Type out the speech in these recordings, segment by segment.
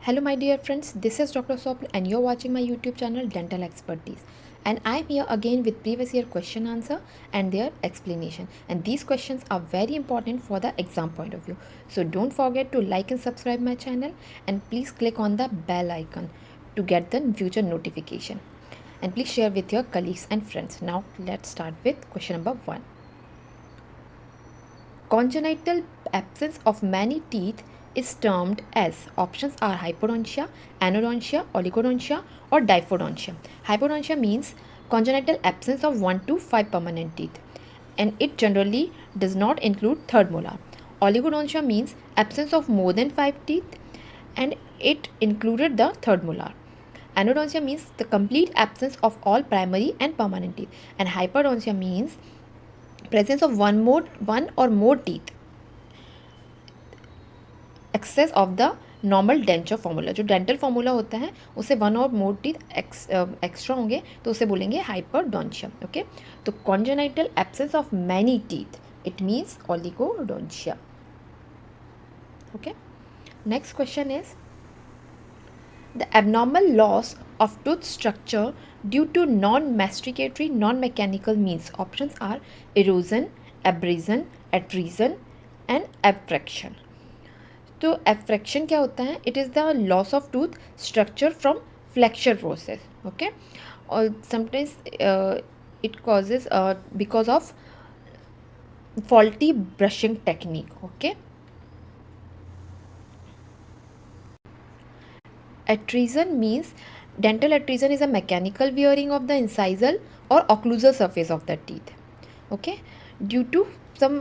Hello, my dear friends. This is Dr. Swapn, and you're watching my YouTube channel Dental Expertise. And I'm here again with previous year question answer and their explanation. And these questions are very important for the exam point of view. So don't forget to like and subscribe my channel, and please click on the bell icon to get the future notification. And please share with your colleagues and friends. Now let's start with question number 1. Congenital absence of many teeth is termed as options are hypodontia, anodontia, oligodontia, or diphodontia. Hypodontia means congenital absence of 1 to 5 permanent teeth, and it generally does not include third molar. Oligodontia means absence of more than 5 teeth, and it included the third molar. Anodontia means the complete absence of all primary and permanent teeth, and hyperdontia means presence of one or more teeth, excess of the normal denture formula. जो dental formula होता है उसे one और मोर teeth extra होंगे तो उसे बोलेंगे hyperdontia. Okay, तो congenital absence of many teeth it means oligodontia. Okay, next question is the abnormal loss of tooth structure due to non-masticatory non-mechanical means. Options are erosion, abrasion, atresion and abfraction. तो एफ्रैक्शन क्या होता है? It is the loss of tooth structure from flexure process. Okay, और sometimes it causes because of faulty brushing technique. Okay, atresion means dental atresion is a mechanical wearing of the incisal or occlusal surface of the teeth. Okay, due to some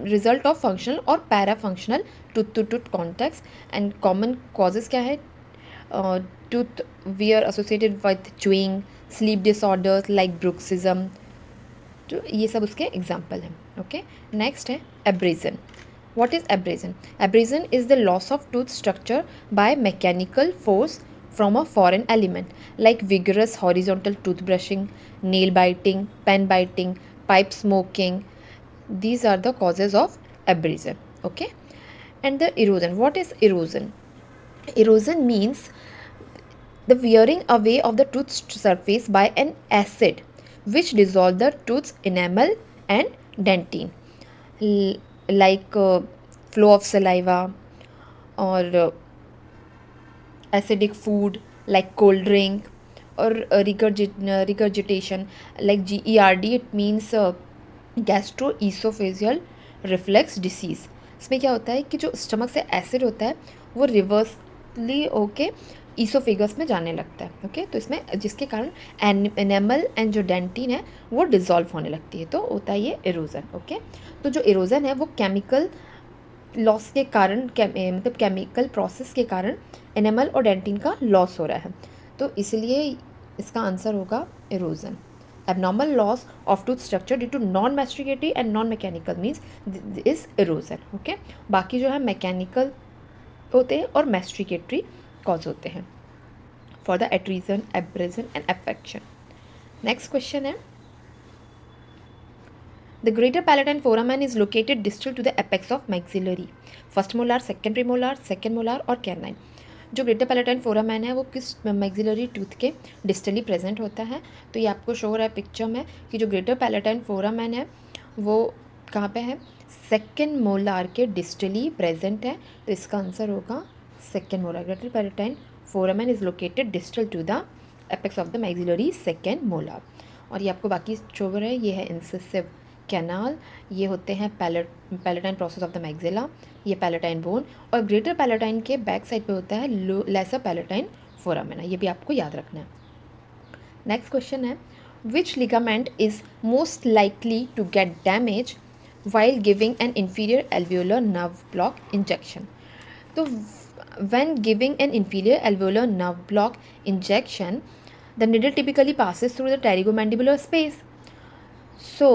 result of functional or parafunctional tooth to tooth contacts. And common causes क्या है? Tooth wear associated with chewing, sleep disorders like bruxism. तो ये सब उसके example हैं. Okay, next है abrasion. What is abrasion? Abrasion is the loss of tooth structure by mechanical force from a foreign element, like vigorous horizontal tooth brushing, nail biting, pen biting, pipe smoking. These are the causes of abrasion. Okay, and the erosion. What is erosion? Erosion means the wearing away of the tooth surface by an acid which dissolve the tooth's enamel and dentine, like flow of saliva or acidic food like cold drink, or regurgitation like GERD. It means gastroesophageal reflux disease. इसमें क्या होता है कि जो stomach से acid होता है वो रिवर्सली होके ईसोफेगस में जाने लगता है. ओके, तो इसमें जिसके कारण एनेमल एंड जो डेंटिन है वो डिज़ोल्व होने लगती है, तो होता है ये इरोजन. ओके, तो जो इरोजन है वो केमिकल लॉस के कारण मतलब केमिकल प्रोसेस के कारण एनेमल और डेंटिन का लॉस हो रहा है, तो इसलिए इसका आंसर होगा erosion. Abnormal loss of tooth structure due to non-masticatory and non-mechanical means is erosion. Okay, बाकी जो है मैकेनिकल होते हैं और मैस्टिकेटरी कॉज होते हैं for the attrition, abrasion and abfraction. Next question है The greater palatine foramen is located distal to the apex of maxillary. First molar, second molar और कैनाइन. जो ग्रेटर पैलेटाइन फोरामैन है वो किस मैक्सिलरी टूथ के distally present होता है? तो ये आपको शो हो रहा है पिक्चर में कि जो ग्रेटर पैलेटाइन फोरामैन है वो कहाँ पे है? सेकेंड मोलार के डिस्टली प्रेजेंट है, तो इसका आंसर होगा second molar. Greater palatine foramen is located distal to the apex of the maxillary second molar. और ये आपको बाकी शो हो रहा है, ये है इंसिसिव कैनाल, ये होते हैं palatine process of the maxilla, ये पैलेटाइन बोन, और ग्रेटर पैलेटाइन के बैक साइड पे होता है लेसर पैलेटाइन फोरामेना. ये भी आपको याद रखना है. नेक्स्ट क्वेश्चन है which ligament is most likely to get damage while giving an inferior alveolar nerve block injection. तो when giving an inferior alveolar nerve block injection, the needle typically passes through the pterygomandibular space. So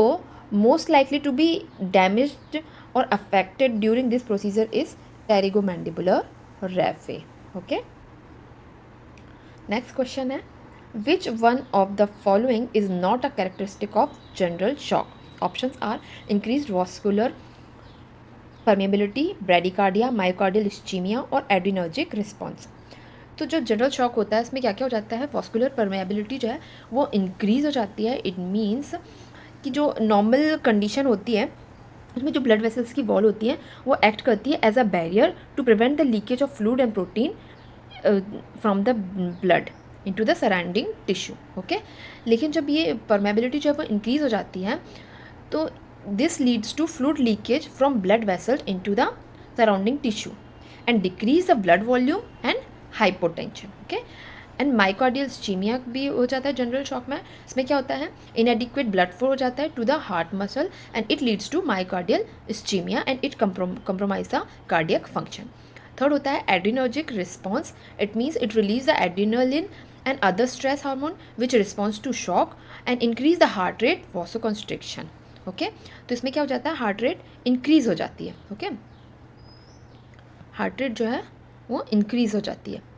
most likely to be damaged or affected during this procedure is pterygomandibular raphe. Okay, next question है which one of the following is not a characteristic of general shock? Options are increased vascular permeability, bradycardia, myocardial ischemia और adrenergic response. तो जो general shock होता है इसमें क्या क्या हो जाता है, वॉस्कुलर परमेबिलिटी जो है वो इंक्रीज़ हो जाती है। इट मीन्स कि जो नॉर्मल कंडीशन होती है उसमें जो ब्लड वेसल्स की वॉल होती है वो एक्ट करती है as a barrier to prevent the leakage of fluid and protein from the blood into the surrounding tissue. Okay, लेकिन जब ये परमेबिलिटी जो है वो इंक्रीज़ हो जाती है तो this leads to fluid leakage from blood vessels into the surrounding tissue and decrease the blood volume and hypotension. Okay, and myocardial ischaemia भी हो जाता है जनरल शॉक में। इसमें क्या होता है, इनएडिक्वेट ब्लड फ्लो हो जाता है to the heart muscle and it leads to myocardial ischaemia and it compromise the cardiac function. Third होता है adrenergic response. It means it release the adrenaline and other stress hormone which response to shock and increase the heart rate, vasoconstriction. Okay, तो इसमें क्या हो जाता है, heart rate increase हो जाती है। ओके, हार्ट रेट जो है वो इंक्रीज़ हो जाती है।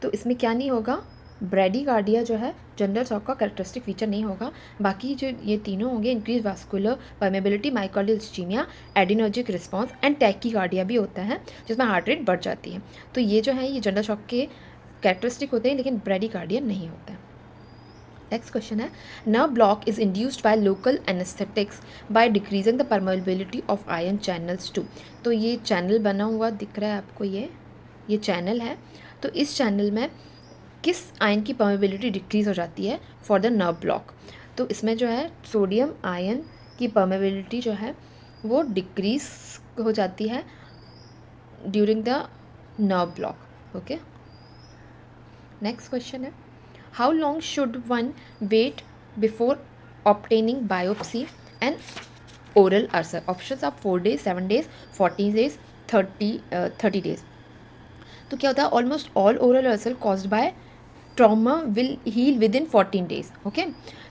तो इसमें क्या नहीं होगा, ब्रेडिकार्डिया जो है जनरल शॉक का कैरेक्टरिस्टिक फीचर नहीं होगा। बाकी जो ये तीनों होंगे, increase vascular permeability, myocardial ischaemia, adrenergic response and tachycardia भी होता है जिसमें हार्ट रेट बढ़ जाती है। तो ये जो है ये जनरल शॉक के कैरेक्टरिस्टिक होते हैं, लेकिन ब्रेडिकार्डिया नहीं होता है। नेक्स्ट क्वेश्चन है, nerve block is induced by local anaesthetics by decreasing the permeability of ion channels to. तो ये चैनल बना हुआ दिख रहा है आपको, ये चैनल है। तो इस चैनल में किस आयन की परमेबिलिटी डिक्रीज हो जाती है फॉर द नर्व ब्लॉक। तो इसमें जो है सोडियम आयन की परमेबिलिटी जो है वो डिक्रीज हो जाती है during the nerve block. Okay, next question है, how long should one wait before obtaining biopsy and oral ulcer? Options are 4 days, 7 days, 14 days, 30 days. तो क्या होता है, almost all oral ulcer caused by trauma will heal within 14 days. Okay,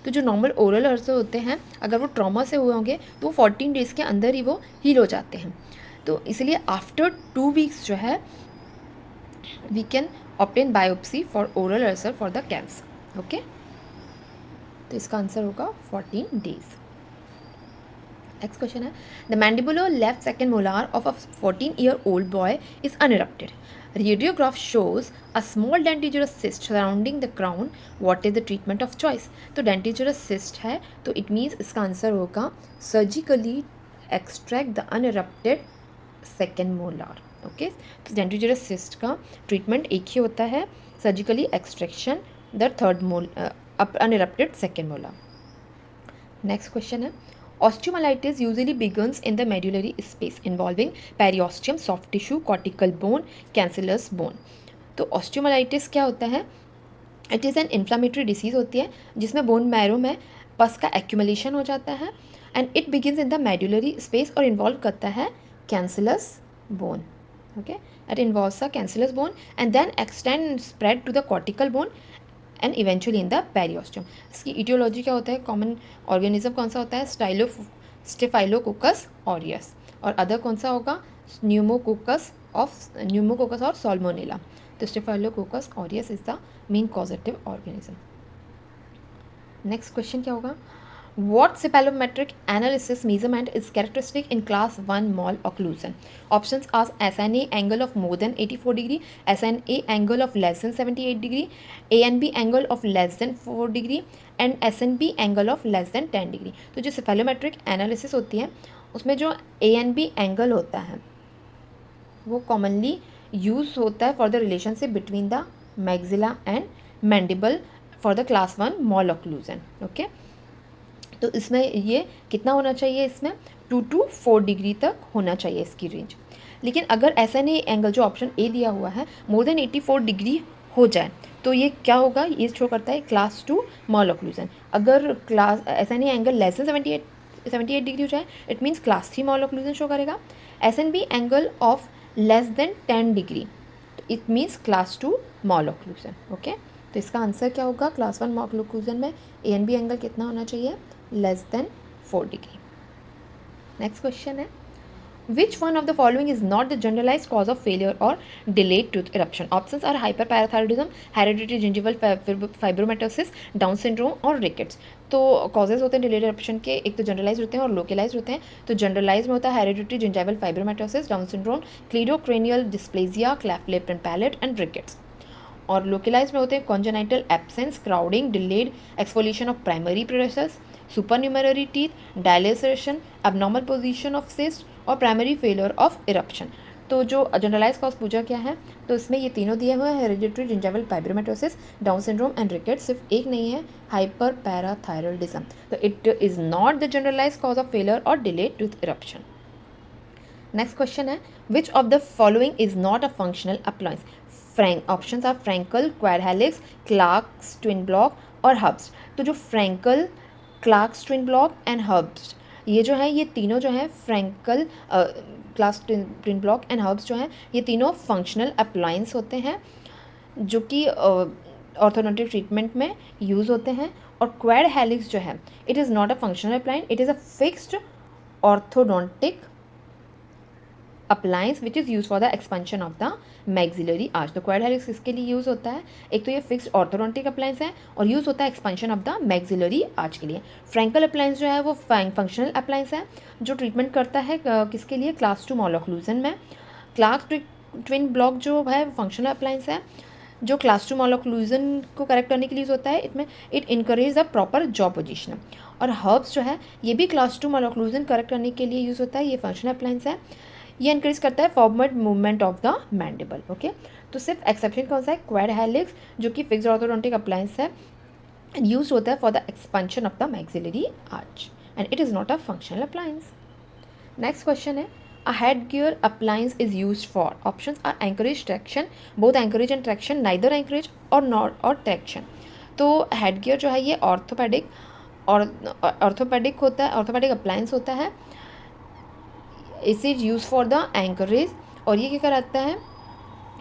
तो जो normal oral ulcer होते हैं अगर वो ट्रॉमा से हुए होंगे तो 14 डेज़ के अंदर ही वो हील हो जाते हैं। तो इसलिए आफ्टर 2 वीक्स जो है we can obtain biopsy for oral ulcer for the cancer. Okay, तो इसका आंसर होगा 14 डेज। नेक्स्ट क्वेश्चन है, the mandibular left second molar of a 14-year-old boy is unerupted. Radiograph shows a small dentigerous cyst surrounding the crown, what is the treatment of choice. तो dentigerous cyst है तो it means इसका answer होगा surgically extract the unerupted second molar. Okay, तो dentigerous cyst का treatment एक ही होता है, surgically extraction the third molar unerupted second molar. Next question है, osteomyelitis usually begins in the medullary space involving periosteum, soft tissue, cortical bone, cancellous bone. तो osteomyelitis क्या होता है, it is an inflammatory disease होती है जिसमें bone marrow में पस का एक्यूमुलेशन हो जाता है and it begins in the medullary space और इन्वॉल्व करता है cancellous bone. Okay, it involves the cancellous bone and then extend spread to the cortical bone and eventually in the periosteum. इसकी इटियोलॉजी क्या होता है, कॉमन ऑर्गेनिज्म कौन सा होता है, स्टेफाइलोकोकस ऑरियस, और अदर कौन सा होगा, न्यूमोकोकस और साल्मोनेला। तो staphylococcus aureus is the main causative organism. Next question क्या होगा, what cephalometric analysis measurement is characteristic in class 1 mole occlusion? Options are SNA angle of more than 84 degree, SNA angle of less than 78 degree, ANB angle of less than 4 degree and SNB angle of less than 10 degree. तो जो cephalometric analysis होती है उसमें जो ANB angle होता है वो commonly use होता है for the relationship between the maxilla and mandible for the class 1 malocclusion. Okay, तो इसमें ये कितना होना चाहिए, इसमें 2 to 4 डिग्री तक होना चाहिए इसकी रेंज। लेकिन अगर SNA एंगल जो ऑप्शन ए दिया हुआ है मोर देन 84 डिग्री हो जाए तो ये क्या होगा, ये शो करता है क्लास 2 मॉल ऑक्लूजन। अगर class SNA angle less than 78 degree हो जाए it means class 3 malocclusion show करेगा। SNB angle of less than 10 degree तो it means class 2 malocclusion. Okay, तो इसका आंसर क्या होगा, क्लास 1 मॉल ऑक्लूजन में ANB एंगल कितना होना चाहिए, less than 4 degree. Next question है, which one of the following is not the generalized cause of failure or delayed tooth eruption? Options are hyperparathyroidism, hereditary gingival fibromatosis, Down syndrome और rickets. तो causes होते हैं delayed eruption के, एक तो generalized होते हैं और localized होते हैं। तो generalized में होता है hereditary gingival fibromatosis, Down syndrome, cleidocranial dysplasia, cleft lip and palate and rickets. और लोकलाइज में होते हैं congenital absence, crowding, delayed exfoliation of primary process, supernumerary teeth, dilaceration, abnormal position of cyst और प्राइमरी फेलियर ऑफ इरप्शन। तो जो generalise cause पूछा क्या है, तो इसमें ये तीनों दिए हुए हैं, hereditary gingival fibromatosis, Down syndrome and rickets. सिर्फ एक नहीं है, हाइपर पैराथायरॉयडिज्म। तो it is not the generalise cause of failure और delayed tooth eruption. Next question है, which of the following is not a functional appliance? Options are Frankel, quad helix, Clark's twin block और Herbst. तो जो Frankel, Clark's twin block and Herbst, ये जो है, ये तीनों जो है Frankel, Clark's twin block and hubs जो हैं, ये तीनों फंक्शनल अप्लायंस होते हैं जो कि ऑर्थोडोंटिक ट्रीटमेंट में यूज़ होते हैं। और क्वाड हेलिक्स जो है, it is not a functional appliance, it is a fixed orthodontic appliance which is use for the expansion of the maxillary arch. तो क्वाड हेलिक्स किसके लिए यूज़ होता है? एक तो ये फिक्स्ड ऑर्थोडोंटिक अप्लायंस है और यूज़ होता है expansion of the maxillary arch के लिए। फ्रैंकल अप्लायंस जो है वो फंक्शनल अप्लायंस है जो ट्रीटमेंट करता है किसके लिए? क्लास 2 मॉलोक्लूजन में। क्लार्क ट्विन ब्लॉक जो है फंक्शनल अप्लायंस है जो क्लास 2 मॉलोक्लूजन को करेक्ट करने के लिए यूज़ होता है। इसमें it encourage the proper jaw position. और हर्ब्स जो है ये भी क्लास 2 मॉलोक्लूजन करेक्ट करने के लिए यूज़ होता है, ये फंक्शनल अप्लायंस है। ये इंक्रीज करता है forward movement of the mandible. Okay, तो सिर्फ एक्सेप्शन कौन सा है? क्वाड हेलिक्स जो कि फिक्स्ड ऑर्थोडोंटिक अप्लायंस है, यूज होता है for the expansion of the maxillary arch and it is not a functional appliance. Next question है, a headgear appliance is used for, options are anchorage, traction, both anchorage and traction, neither anchorage or not or traction। तो headgear जो है ये orthopaedic और orthopaedic होता है, orthopaedic appliance होता है। It is use for the anchorage और ये क्या कराता है,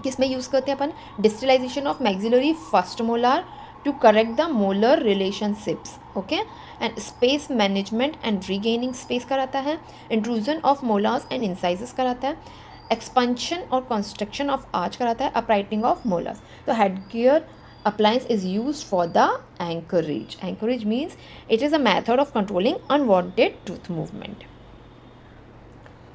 किस में यूज़ करते हैं अपन? Distalisation of maxillary first molar to correct the molar relationships. Okay, and space management and regaining space कराता है, intrusion of molars and incisors कराता है, एक्सपेंशन और कंस्ट्रक्शन ऑफ आर्च कराता है, अपराइटिंग ऑफ मोलार्स। तो headgear appliance is used for the anchorage. Anchorage means it is a method of controlling unwanted tooth movement.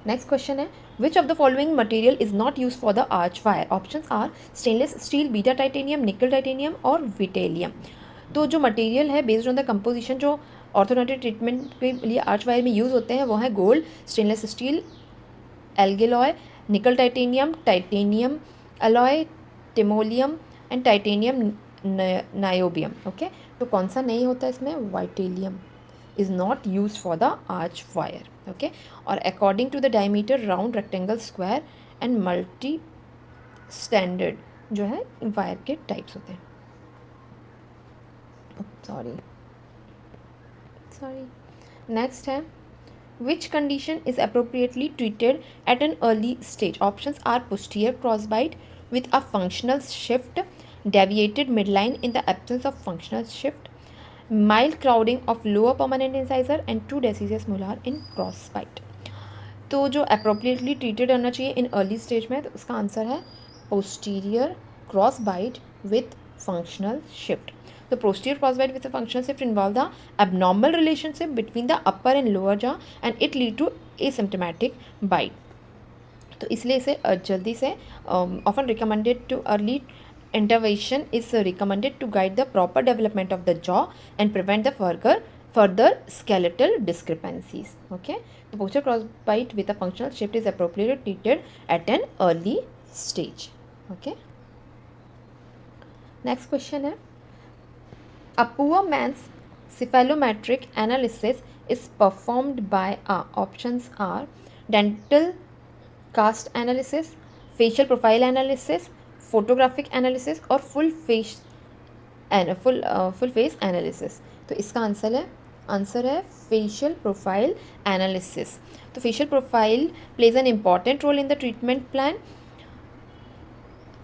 Next question है, which of the following material is not used for the arch wire? Options are stainless steel, beta titanium, nickel titanium और विटेलियम। तो जो material है based on the composition जो orthodontic treatment के लिए arch wire में use होते हैं वो है gold, stainless steel, elgiloy, nickel titanium, titanium alloy, timolium and titanium niobium. Okay, तो कौन सा नहीं होता इसमें? वाइटेलियम is not used for the arch wire. Okay, और according to the diameter round, rectangle, square and multi standard जो है wire के टाइप्स होते हैं। सॉरी नेक्स्ट है, which condition is appropriately treated at an early stage? Options are posterior crossbite with a functional shift, deviated midline in the absence of functional shift, mild crowding of lower permanent incisor and 2 deciduous molar in crossbite। तो जो appropriately treated होना चाहिए in early stage में, तो उसका answer है posterior crossbite with functional shift. तो posterior crossbite with functional shift involve the abnormal relationship between the upper and lower jaw and it lead to asymptomatic bite। तो इसलिए इसे जल्दी से often recommended to early intervention is recommended to guide the proper development of the jaw and prevent the further skeletal discrepancies. Okay, the posterior crossbite with a functional shift is appropriately treated at an early stage. Okay, next question है, a poor man's cephalometric analysis is performed by a, options are dental cast analysis, facial profile analysis, photographic analysis और full face analysis. तो इसका answer है facial profile analysis. तो facial profile plays an important role in the treatment plan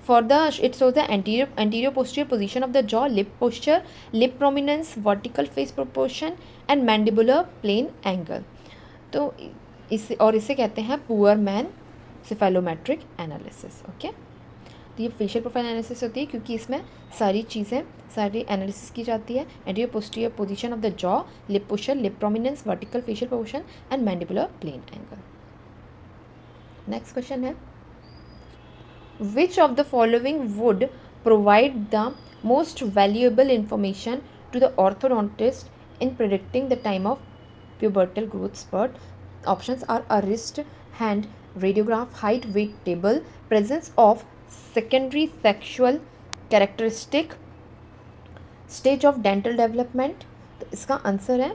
for the it shows the anterior posterior position of the jaw, lip posture, lip prominence, vertical face proportion and mandibular plane angle. तो इसे कहते हैं poor man cephalometric analysis. Okay, तो ये facial profile analysis होती है क्योंकि इसमें सारी एनालिसिस की जाती है, anterior posterior position of the jaw, lip posture, lip prominence, vertical facial position and mandibular plane angle. Next question है, Which of the following would provide the most valuable information to the orthodontist in predicting the time of pubertal growth spurt? Options are a wrist hand radiograph, height weight table, presence of secondary sexual characteristic, stage of dental development. तो इसका answer है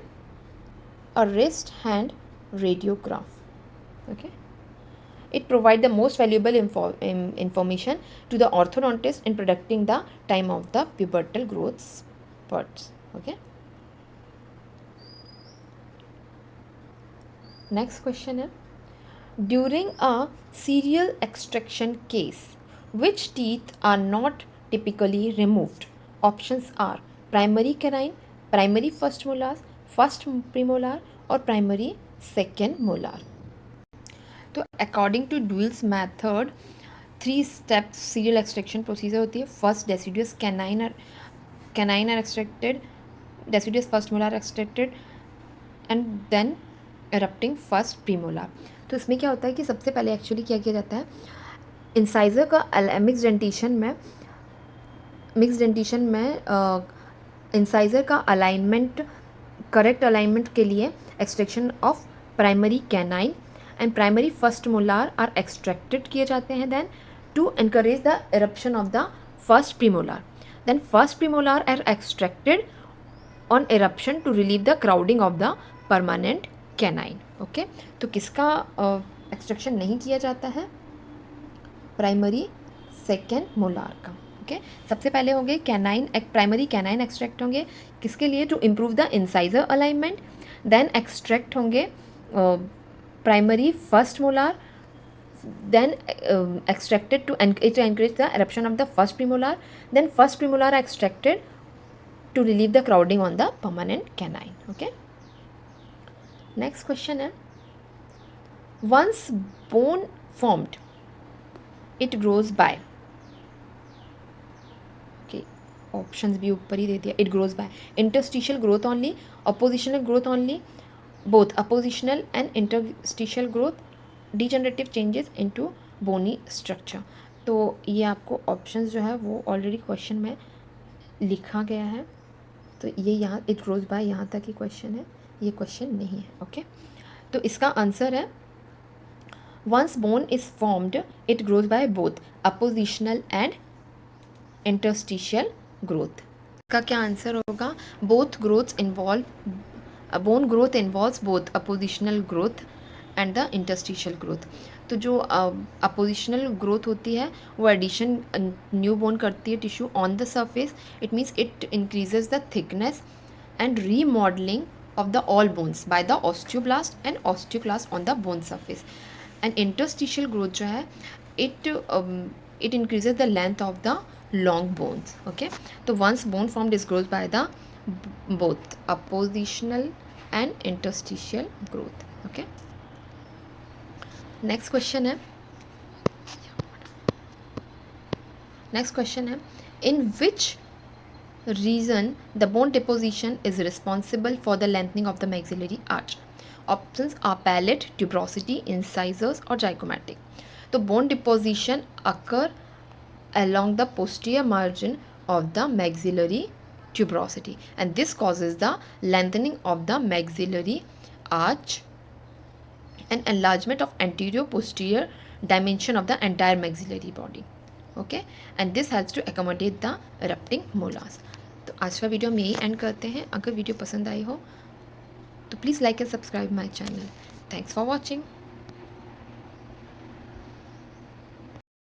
अ wrist hand radiograph. Okay, it provide the most valuable information to the orthodontist in predicting the time of the pubertal growth spurts. Okay, next question है, during a serial extraction case which teeth are not typically removed? Options are primary canine, primary first molars, first premolar और primary second molar. तो according to Dewel's method 3 steps serial extraction procedure होती है. First deciduous canine are extracted, deciduous first molar extracted and then erupting first premolar. तो इसमें क्या होता है कि सबसे पहले एक्चुअली क्या किया जाता है, इंसाइजर का मिक्स डेंटिशन में इंसाइजर का अलाइनमेंट, करेक्ट अलाइनमेंट के लिए extraction of primary canine and primary first molar are extracted किए जाते हैं. Then to encourage the eruption of the first premolar, then first premolar are extracted on eruption to relieve the crowding of the permanent canine. Okay, तो किसका extraction नहीं किया जाता है? Primary second molar का. ओके, सबसे पहले होंगे कैनाइन, प्राइमरी कैनाइन एक्सट्रैक्ट होंगे किसके लिए? To improve the incisor alignment. Then extract होंगे primary first molar, then extracted to encourage the eruption of the first premolar, then first premolar are extracted to relieve the crowding on the permanent canine. Okay, next question है, once bone formed it grows by. okay, options भी ऊपर ही दे दिया. it grows by interstitial growth only, oppositional growth only, both oppositional and interstitial growth, degenerative changes into bony structure. तो ये आपको options जो है वो ऑलरेडी क्वेश्चन में लिखा गया है. तो ये यहाँ इट ग्रोज बाय यहाँ तक ही क्वेश्चन है, ये क्वेश्चन नहीं है. ओके, तो इसका आंसर है once bone is formed it grows by both appositional and interstitial growth. का क्या आंसर होगा? Both growths involve, bone growth involves both appositional growth and the interstitial growth. तो जो अपोजिशनल ग्रोथ होती है वो एडिशन न्यू बोन करती है tissue on the surface. It means it increases the thickness and remodelling of the all bones by the osteoblast and osteoclast on the bone surface. And interstitial growth जो है it increases the length of the long bones. Okay, तो once bone formed is growth by the both oppositional and interstitial growth. Okay, next question है, in which reason the bone deposition is responsible for the lengthening of the maxillary arch? Options are palate, tuberosity, incisors or zygomatic. तो bone deposition occur along the posterior margin of the maxillary tuberosity and this causes the lengthening of the maxillary arch and enlargement of anterior posterior dimension of the entire maxillary body. Okay, and this helps to accommodate the erupting molars. तो आज का video हम यही and करते हैं. अगर video पसंद आई हो तो please like and subscribe my channel. Thanks for watching.